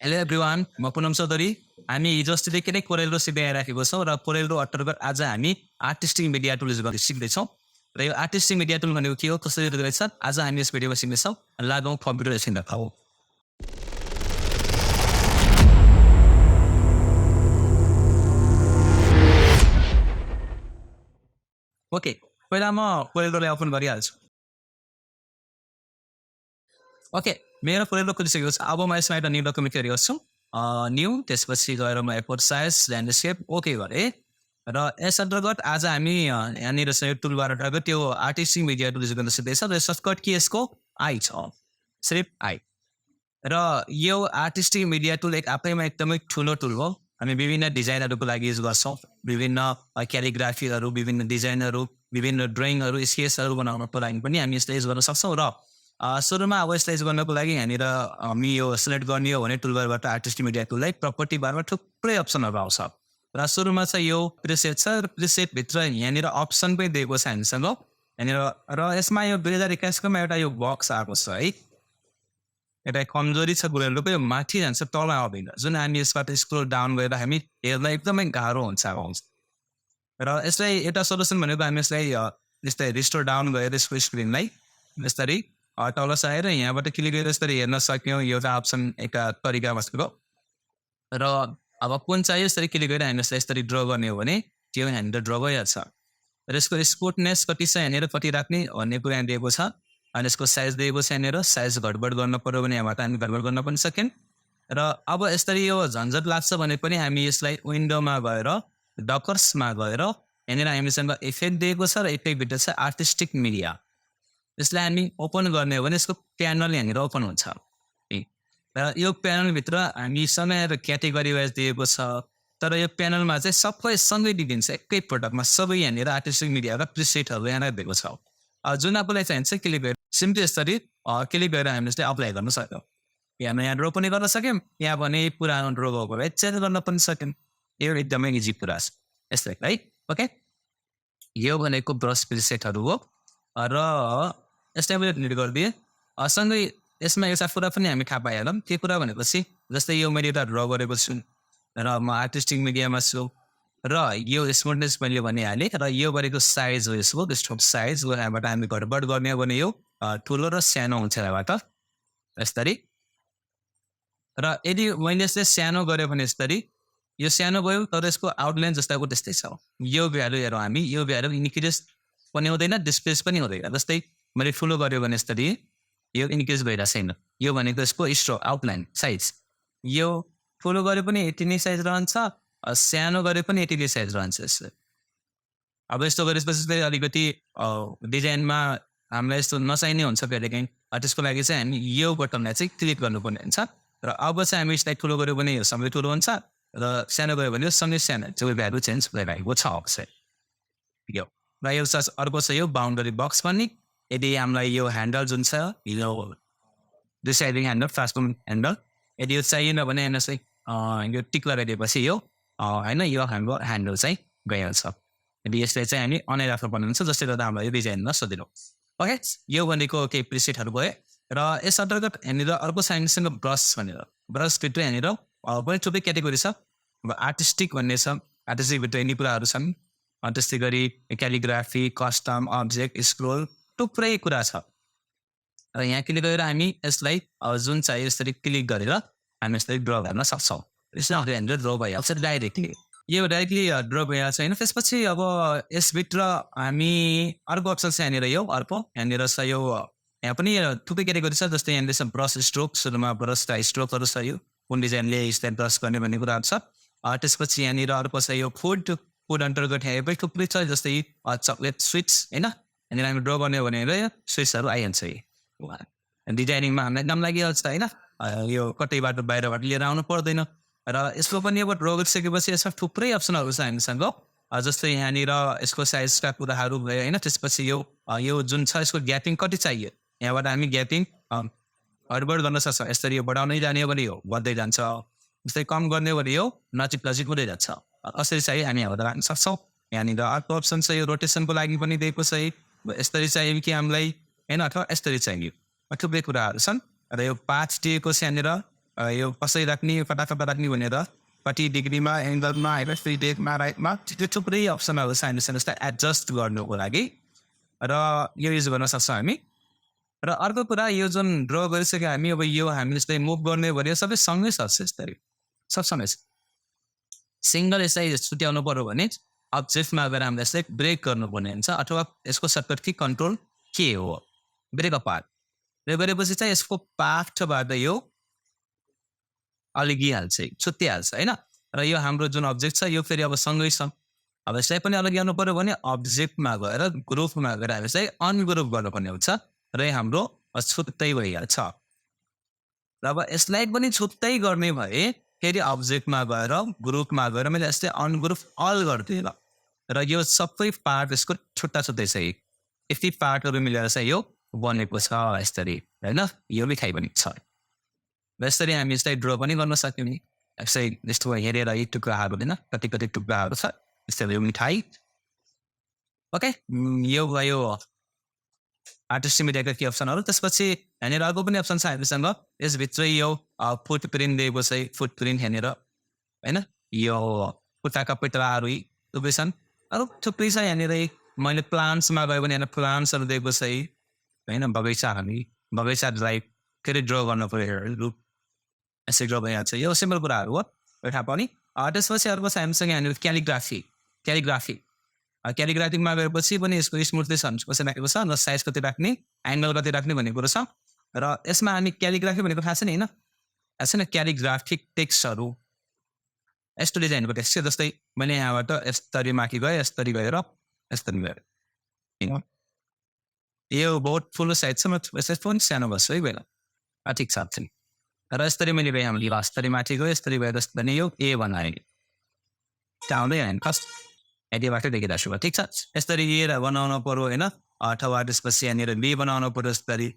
Hello everyone, म पुनम चौधरी। हामी हिजो अस्तिदेखि नै कोरेलड्रो सिकाइराखेको छौँ र कोरेलड्रो अन्तर्गत आज हामी आर्टिस्टिक मिडिया टुल सिक्दैछौँ। र यो आर्टिस्टिक मिडिया टुल भनेको के हो, कसरी रहेछ, आज हामी यस भिडियोमा सिक्नेछौँ। लागौँ कम्प्युटर एकछिन हो। ओके, पहिला म कोरेलड्रोलाई ओपन गरिहाल्छु। ओके, मेरो कोरेलड्रो खोलिसकेको छ। अब म यसमा एउटा न्यू डकुमेन्ट क्रिएट गर्छु। न्यू, त्यसपछि गएर म एपोर्ट साइज, ल्यान्डस्केप ओके गरेँ। र यस अन्तर्गत आज हामी यहाँनिर चाहिँ टुलबाट अन्तर्गत त्यो आर्टिस्टिक मिडिया टुल युज गर्न सिक्दैछ। र सर्टकट के यसको आई छ, सिर्फ आई। र यो आर्टिस्टिक मिडिया टुल एक आफैमा एकदमै ठुलो टुल हो। हामी विभिन्न डिजाइनहरूको लागि युज गर्छौँ। विभिन्न क्यालिग्राफीहरू, विभिन्न डिजाइनहरू, विभिन्न ड्रइङहरू, स्केचहरू बनाउनको लागि पनि हामी यसलाई युज गर्न सक्छौँ। र सुरुमा अब यसलाई युज गर्नको लागि यहाँनिर हामी यो सिलेक्ट गर्ने हो भने टुलबारबाट आर्टिस्टिक मिडिया टुललाई प्रपर्टी बारमा थुप्रै अप्सनहरू आउँछ। र सुरुमा चाहिँ यो प्रिसेट छ। र प्रिसेटभित्र यहाँनिर अप्सन पनि दिएको छ हामीसँग यहाँनिर। र यसमा यो 2021 एउटा यो बक्स आएको छ है। एउटा कमजोरी छ कोरेलड्रोको, यो माथि जान्छ, तल आउँदैन। जुन हामी यसबाट स्क्रोल डाउन गरेर हामी हेर्न एकदमै गाह्रो हुन्छ। र यसलाई एउटा सल्युसन भनेको हामी यसलाई यस्तै रिस्टोर डाउन गरेर यसको स्क्रिनलाई यसरी तल सारेर यहाँबाट क्लिक गरेर यसरी हेर्न सक्यौँ। एउटा अप्सन एउटा तरिका बसेको। र अब कुन चाहियो यसरी क्लिक गरेर हामी यसलाई यसरी ड्र गर्ने हो भने त्यो यहाँनिर ड्र भइहाल्छ। र यसको स्मुथनेस कति छ यहाँनिर, कति राख्ने भन्ने कुरा यहाँ दिएको छ। अनि यसको साइज दिएको छ यहाँनिर। साइज घटबड गर्न पऱ्यो भने यहाँबाट हामी घटबड गर्न पनि सक्यौँ। र अब यसरी यो झन्झट लाग्छ भने पनि हामी यसलाई विन्डोमा गएर डकर्समा गएर यहाँनिर हामीसँग इफेक्ट दिएको छ। र इफेक्टभित्र छ आर्टिस्टिक मिडिया। यसलाई हामी ओपन गर्ने हो भने यसको प्यानल यहाँनिर ओपन हुन्छ। र यो प्यानलभित्र हामीसँग क्याटेगोरी वाइज दिएको छ। तर यो प्यानलमा चाहिँ सबै सँगै दिइदिन्छ एकै पटकमा। सबै यहाँनिर आर्टिस्टिक मिडिया र प्रिसेटहरू यहाँनिर दिएको छ। जुन आफूलाई चाहिन्छ क्लिक गरेर सिम्पली यसरी क्लिक गरेर हामीले यसलाई अप्लाई गर्न सक्यौँ। यहाँ ड्रो पनि गर्न सक्यौँ, यहाँ भने पुरानो ड्रो भएको चेन्ज गर्न पनि सक्यौँ। यो एकदमै इजी कुरा छ यस्तै है। ओके, यो भनेको ब्रस प्रिसेटहरू हो। र यसलाई मैले डिलिट गरिदिएँ। सँगै यसमा एउटा कुरा पनि हामी थाहा पाइहालौँ। के कुरा भनेपछि जस्तै यो मैले एउटा ड्र गरेको छु र म आर्टिस्टिक मिडियामा छु। र यो स्मुथनेस मैले भनिहालेँ। र यो गरेको साइज हो यसको, स्ट्रोक साइज। यहाँबाट हामी घटबड गर्ने हो भने यो ठुलो र सानो हुन्छ यहाँबाट यसरी। र यदि मैले यसले सानो गऱ्यो भने यसरी यो सानो भयो, तर यसको आउटलाइन जस्ताको त्यस्तै छ। यो भ्यालु हेरौँ हामी, यो भ्यालु इन्क्रिज पनि हुँदैन, डिस्प्लेस पनि हुँदैन। जस्तै मैले ठुलो गऱ्यो भने यसरी यो इन्क्रिज भइरहेको छैन। यो भनेको यसको स्ट्रोक आउटलाइन साइज। यो ठुलो गरे पनि यति नै साइज रहन्छ, सानो गरे पनि यति नै साइज रहन्छ यसले। अब यस्तो गरेपछि अलिकति डिजाइनमा हामीलाई यस्तो नचाहिने हुन्छ कहिलेकाहीँ। त्यसको लागि चाहिँ हामी यो बटनलाई चाहिँ क्लिक गर्नुपर्ने हुन्छ। र अब चाहिँ हामी यसलाई ठुलो गऱ्यो भने यो सँगै ठुलो हुन्छ, र सानो गयो भने यो सँगै सानो हुन्छ। भ्यालु चेन्ज भइरहेको छ अक्सर यो। र यो अर्को छ यो बााउन्डरी बक्स भन्ने। यदि हामीलाई यो ह्यान्डल जुन छ यो डिसाइडिङ ह्यान्डल, ट्रान्सफर्म ह्यान्डल, यदि यो चाहिएन भने हेर्नुहोस् है, यो टिक लगाइदिएपछि यो होइन यो हाम्रो ह्यान्डल चाहिँ गइहाल्छ। यदि यसलाई चाहिँ हामी अनाइराख्नु पर्ने हुन्छ, जसले गर्दा हामीलाई यो डिजाइनमा सजिलो। ओके, यो भनेको केही प्रिसेटहरू भयो। र यस अन्तर्गत यहाँनिर अर्को छ हामीसँग ब्रस भनेर। ब्रसभित्र यहाँनिर पनि थुप्रै क्याटेगोरी छ। अब आर्टिस्टिक भन्ने छ, आर्टिस्टिकभित्र यिनी कुराहरू छन्। त्यस्तै गरी क्यालिग्राफी, कस्टम, अब्जेक्ट, स्क्रोल, थुप्रै कुरा छ। र यहाँ क्लिक गरेर हामी यसलाई जुन चाहियो यसरी क्लिक गरेर हामी यसरी ड्र गर्न सक्छौँ। यसमा यहाँनिर ड्र भइहाल्छ डाइरेक्टली। यो डाइरेक्टली ड्र भइहाल्छ होइन। त्यसपछि अब यसभित्र हामी अर्को अप्सन छ यहाँनिर, यो अर्को यहाँनिर छ यो। यहाँ पनि थुप्रै क्याटेगोरी छ। जस्तै यहाँनिर छ ब्रस स्ट्रोक। सुरुमा ब्रस स्ट्रोकहरू छ, यो कुन डिजाइनले यसलाई ब्रस गर्ने भन्ने कुराहरू छ। त्यसपछि यहाँनिर अर्को छ यो फुड अन्तर्गत यहाँ पनि थुप्रै छ। जस्तै चक्लेट स्विट्स होइन, यहाँनिर हामी ड्र गर्ने हो भने स्विट्सहरू आइहाल्छ। डिजाइनिङमा हामीलाई एकदम लागिहाल्छ होइन। यो कतैबाट बाहिरबाट लिएर आउनु पर्दैन। र यसको पनि अब ड्र गरिसकेपछि यसमा थुप्रै अप्सनहरू छ हामीसँग। जस्तै यहाँनिर यसको साइजका कुराहरू भयो होइन। त्यसपछि यो जुन छ यसको ग्यापिङ कति चाहियो, यहाँबाट हामी ग्यापिङ हडबड गर्न सक्छौँ। यसरी यो बढाउनै जाने हो भने यो बढ्दै जान्छ, जस्तै कम गर्ने हो भने यो नजिक हुँदै जान्छ। कसरी चाहियो हामी यहाँबाट राख्न सक्छौँ। यहाँनिर अर्को अप्सन छ यो रोटेसनको लागि पनि दिएको छ। यसरी चाहियो कि हामीलाई होइन, अथवा यसरी चाहियो, थुप्रै कुराहरू छन्। र यो पाथ दिएको छ यहाँनिर। यो कसरी राख्ने कता कता राख्ने भनेर कति डिग्रीमा एङ्गलमा होइन डेटमा राइटमा त्यो थुप्रै अप्सनहरू सानो सानो जस्तै एडजस्ट गर्नुको लागि र यो युज गर्न सक्छौँ हामी र अर्को कुरा यो जुन ड्र गरिसक्यो हामी अब यो हामीले जस्तै मुभ गर्ने भने सबै सँगै सक्छ यस्तरी सबसँगै सिङ्गल यसलाई छुट्याउनु पऱ्यो भने अब्जेक्टमा गएर हामीले यसलाई ब्रेक गर्नुपर्ने हुन्छ अथवा यसको सर्टकट की कन्ट्रोल के हो ब्रेक अपार्ट र गरेपछि चाहिँ यसको पार्टबाट यो अलगिहाल्छ छुट्टिहाल्छ होइन र यो हाम्रो जुन अब्जेक्ट छ यो फेरि अब सँगै छ अब यसलाई पनि अलग्याउनु पऱ्यो भने अब्जेक्टमा गएर ग्रुपमा गएर हामी चाहिँ अनग्रुप गर्नुपर्ने हुन्छ र हाम्रो छुट्टै भइहाल्छ र अब यसलाई पनि छुट्टै गर्ने भए फेरि अब्जेक्टमा गएर ग्रुपमा गएर मैले यस्तै अनग्रुप अल गरिदिएँ र यो सबै पार्ट यसको छुट्टा छुट्टै छ यति पार्टहरू मिलेर चाहिँ यो बनेको छ यसरी होइन यो मिठाई पनि छ र यसरी हामी यसलाई ड्र पनि गर्न सक्यौँ नि यसै यस्तो हेरेर यी टुक्राहरू होइन कति कति टुक्राहरू छ यस्तै यो मिठाई ओके यो भयो आर्टिस्ट्री मिडियाको के अप्सनहरू त्यसपछि यहाँनिर अर्को पनि अप्सन छ हामीसँग यसभित्रै यो फुट प्रिन्ट दिएको छ फुट प्रिन्ट यहाँनिर होइन यो खुट्टाका पिटलाहरू थुप्रै छन् अरू थुप्रै छ यहाँनिर मैले प्लान्ट्समा गयो भने यहाँ प्लान्ट्सहरू दिएको छ होइन बगैँचा ड्राइभ के अरे ड्र गर्नु पऱ्यो रुप यसरी ड्र भइहाल्छ यो सिम्पल कुराहरू हो थाहा पनि त्यसपछि अर्को छ हामीसँग यहाँनिर क्यालिग्राफीमा गएपछि पनि यसको स्मुथनेस कसरी राखेको छ र साइज कति राख्ने एङ्गल कति राख्ने भन्ने कुरो छ र यसमा हामी क्यालिग्राफी भनेको थाहा छ नि होइन थाहा छैन क्यालिग्राफिक टेक्स्टहरू यस्तो डिजाइनको टेक्स्ट छ जस्तै मैले यहाँबाट यस्तरी माथि गएँ यस्तरी गएर यस्तरी गएर यो बहुत ठुलो साइज छ म यसरी पनि सानो गर्छु है बेला ठिक छ र यस्तरी मैले गएँ हामीले यस्तरी माथि गयो यस्तरी गएर भने यो ए बनाएँ त्यहाँ आउँदैन फर्स्ट यतिबाट देखिरहेको छु ठिक छ यस्तरी ए बनाउनु पऱ्यो होइन अथवा त्यसपछि यहाँनिर बी बनाउनु पऱ्यो यस्तरी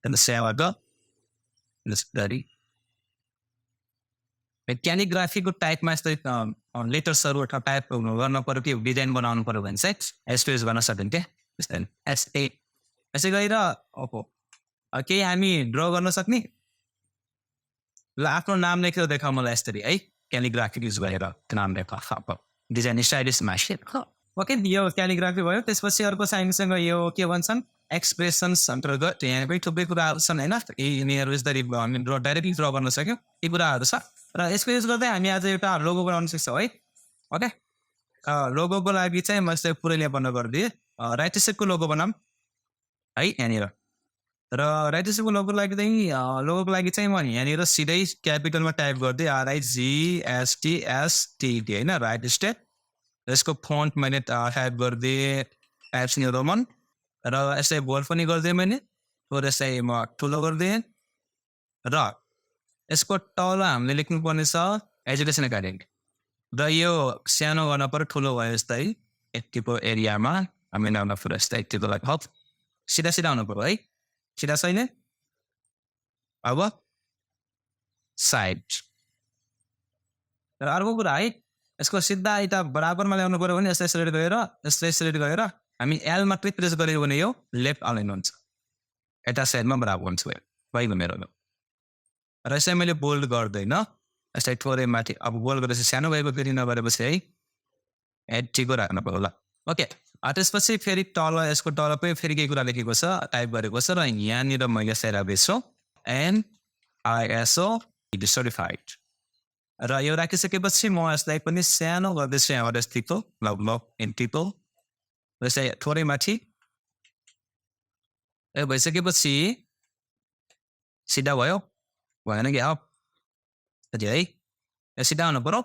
त्यहाँबाट यस्तरी क्यालिग्राफीको टाइपमा यस्तै लेटर्सहरू अथवा टाइप गर्नु पऱ्यो कि डिजाइन बनाउनु पऱ्यो भने चाहिँ यस्तो युज गर्न सकिन्थ्यो त्यस्तै एसए यसै गएर केही हामी ड्र गर्न सक्ने ल आफ्नो नाम लेखेर देखाऊ मलाई यस्तरी है क्यालिग्राफी युज गरेर त्यो नाम लेख डिजाइन स्टाइलिसमा ओके यो क्यालिग्राफी भयो त्यसपछि अर्को हामीसँग यो के भन्छन् एक्सप्रेसन्स अन्तर्गत यहाँ पनि थुप्रै कुराहरू छन् होइन यिनीहरू यसरी हामी डाइरेक्टली ड्र गर्न सक्यौँ यी कुराहरू छ र यसको युज गर्दै हामी आज एउटा लोगो बनाउन सक्छौँ है ओके लोगोको लागि चाहिँ म यसलाई पुरै लेपन गरिदिएँ राइट सेपको लोगो बनाऊँ है यहाँनिर र राइट सेपको लोगोको लागि चाहिँ म यहाँनिर सिधै क्यापिटलमा टाइप गरिदिएँ RIGSTSTD होइन राइट स्टेप यसको फन्ट मैले टाइप गरिदिएँ टाइप्स इन रोमन र यसलाई बोल्ड पनि गरिदिएँ मैले थोरै यसलाई म ठुलो गरिदिएँ र यसको तल हामीले लेख्नुपर्ने छ एजुकेसन एकाडेमी र यो सानो गर्न पऱ्यो ठुलो भयो यस्तै यतिको एरियामा हामी ल्याउन पऱ्यो यस्तै यतिको लागि हप सिधा आउनु पऱ्यो है सिधा छैन अब साइड र अर्को कुरा है यसको सिधा यता बराबरमा ल्याउनु पऱ्यो भने यसलाई सेलेक्ट गरेर हामी एल मात्रै प्रेस गऱ्यो भने यो लेफ्ट अलाइन हुन्छ यता साइडमा बराबर हुन्छ भइगयो मेरो र यसलाई मैले बोल्ड गर्दैन यसलाई थोरै माथि अब बोल्ड गरेपछि सानो भएको फेरि नगरेपछि है यतिको राख्नु पऱ्यो ल ओके त्यसपछि फेरि तल यसको तल पनि फेरि केही कुरा लेखेको छ टाइप गरेको छ र यहाँनिर मैले यसलाई राख्दैछु NISO सर्टिफाइड र यो राखिसकेपछि म यसलाई पनि सानो गर्दैछु यहाँबाट यतिको लगभग यतिको यसलाई थोरै माथि यो भइसकेपछि सिधा भयो भएन कि अब है यो सिधा हुनु पऱ्यो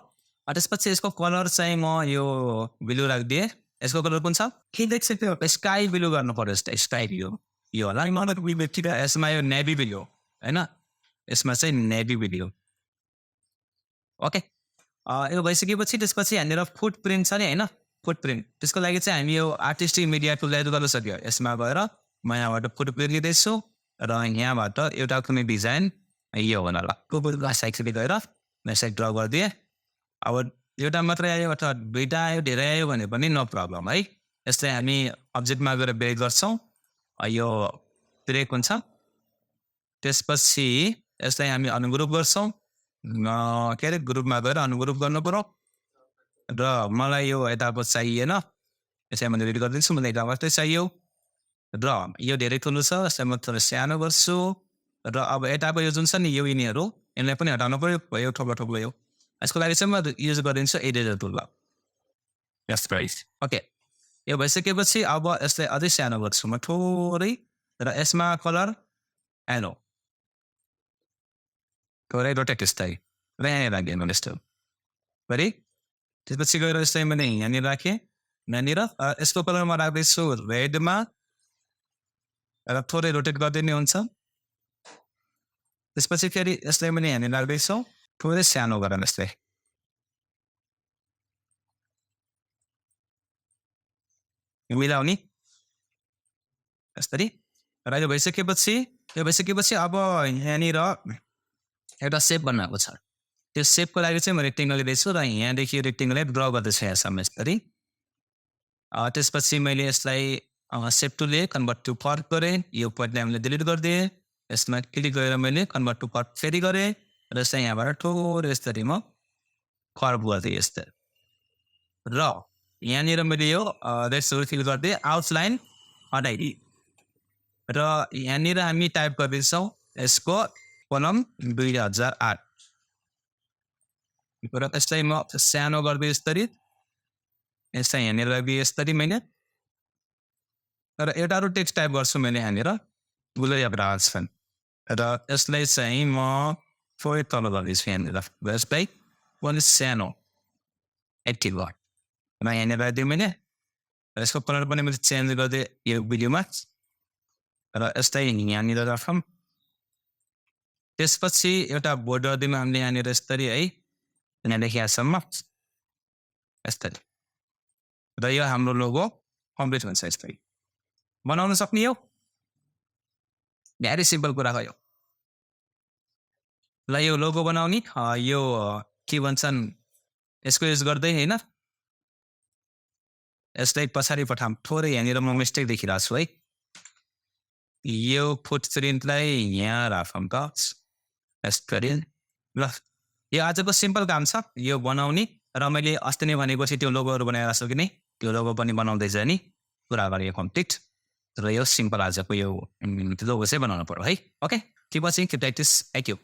त्यसपछि यसको कलर चाहिँ म यो ब्लू राखिदिएँ यसको कलर कुन छ के देख्छ स्काई ब्लू गर्नु पऱ्यो स्काई ब्लू यो होला यसमा यो नेभी ब्लू होइन यसमा चाहिँ नेभी ब्लू ओके यो भइसकेपछि त्यसपछि यहाँनिर फुट प्रिन्ट छ नि होइन फुट प्रिन्ट त्यसको लागि चाहिँ हामी यो आर्टिस्टिक मिडिया टुल युज गर्न सक्यो यसमा गएर म यहाँबाट फुट प्रिन्ट लिँदैछु र यहाँबाट एउटा कुनै डिजाइन यो होला ल साइडसरी गएर यसलाई ड्र गरिदिएँ अब एउटा मात्रै आयो अथवा दुईवटा आयो धेरै आयो भने पनि नो प्रब्लम है यसलाई हामी अब्जेक्टमा गएर बेक गर्छौँ यो ब्रेक हुन्छ त्यसपछि यसलाई हामी अनग्रुप गर्छौँ के अरे ग्रुपमा गएर अनग्रुप गर्नु पर्यो र मलाई यो यताको चाहिएन यसलाई म डिलिट गरिदिन्छु मलाई यता मात्रै चाहियो र यो धेरै ठुलो छ यसलाई म थोरै सानो गर्छु र अब यताको यो जुन छ नि यो यिनीहरू यसलाई पनि हटाउनु पर्यो यो ठुलो यो यसको लागि चाहिँ म युज गरिदिन्छु इरेजर टुल यस प्राइस ओके यो भइसकेपछि अब यसलाई अझै सानो गर्छु म थोरै र यसमा कलर एनो थोरै रोटेट यस्तै र यहाँनिर राखेँ मैले यस्तो गरी त्यसपछि गएर यसलाई मैले यहाँनिर राखेँ यहाँनिर यसको कलर म राख्दैछु रेडमा र थोरै रोटेट गरिदिने हुन्छ त्यसपछि फेरि यसलाई मैले यहाँनिर राख्दैछु थोरै सानो गरेर यसलाई मिलाउने यसरी र यो भइसकेपछि अब यहाँनिर एउटा सेप बनाएको छ त्यो सेपको लागि चाहिँ म रेक्टेङ्गल लिँदैछु र यहाँदेखि रेक्टेङ्गललाई ड्र गर्दैछु यहाँसम्म यसरी त्यसपछि मैले यसलाई सेप टुलले कन्भर्ट टु पार्ट गरेँ यो पोइन्टलाई मैले डिलिट गरिदिएँ यसमा क्लिक गरेर मैले कन्भर्ट टु पार्ट फेरि गरेँ र यसलाई यहाँबाट थोरै यसरी म कर्भ गरिदिएँ यस्तो र यहाँनिर मैले यो रेड्सहरू फिल गरिदिएँ आउटलाइन हटाइदिएँ र यहाँनिर हामी टाइप गर्दैछौँ यसको कलम 2008 र यसलाई म सानो गरिदिएँ यसरी यसलाई यहाँनिर राखिदिएँ यसरी मैले र एउटा अरू टेक्स्ट टाइप गर्छु मैले यहाँनिर गुलरिया ब्रान्च फ्यान र यसलाई चाहिँ म थोरै तल गर्दैछु यहाँनिर र यसलाई पनि सानो 80 वाट र यहाँनिर राखिदिएँ मैले र यसको कलर पनि मैले चेन्ज गरिदिएँ यो भिडियोमा र यसलाई यहाँनिर राखौँ त्यसपछि एउटा बोर्डर दिमा हामीले यहाँनिर यसरी है यहाँदेखि यहाँसम्म यसरी र यो हाम्रो लोगो कम्प्लिट हुन्छ यसरी बनाउन सक्ने हो भेरी सिम्पल कुरा हो यो ल यो लोगो बनाउने यो के भन्छन् यसको युज गर्दै होइन यसलाई पछाडि पठाऊँ थोरै यहाँनिर म मिस्टेक देखिरहेको छु है यो फुटप्रिन्टलाई यहाँ राखौँ त यसरी ल यो आजको सिम्पल काम छ यो बनाउने र मैले अस्ति नै भनेको थिएँ त्यो लोगोहरू बनाएर छु कि नै त्यो लोगो पनि बनाउँदै जाने पुरा गरेँ कम्प्लिट र यो सिम्पल आजको यो लोगो चाहिँ बनाउनु पर्यो है okay keep watching, keep practice. Thank you.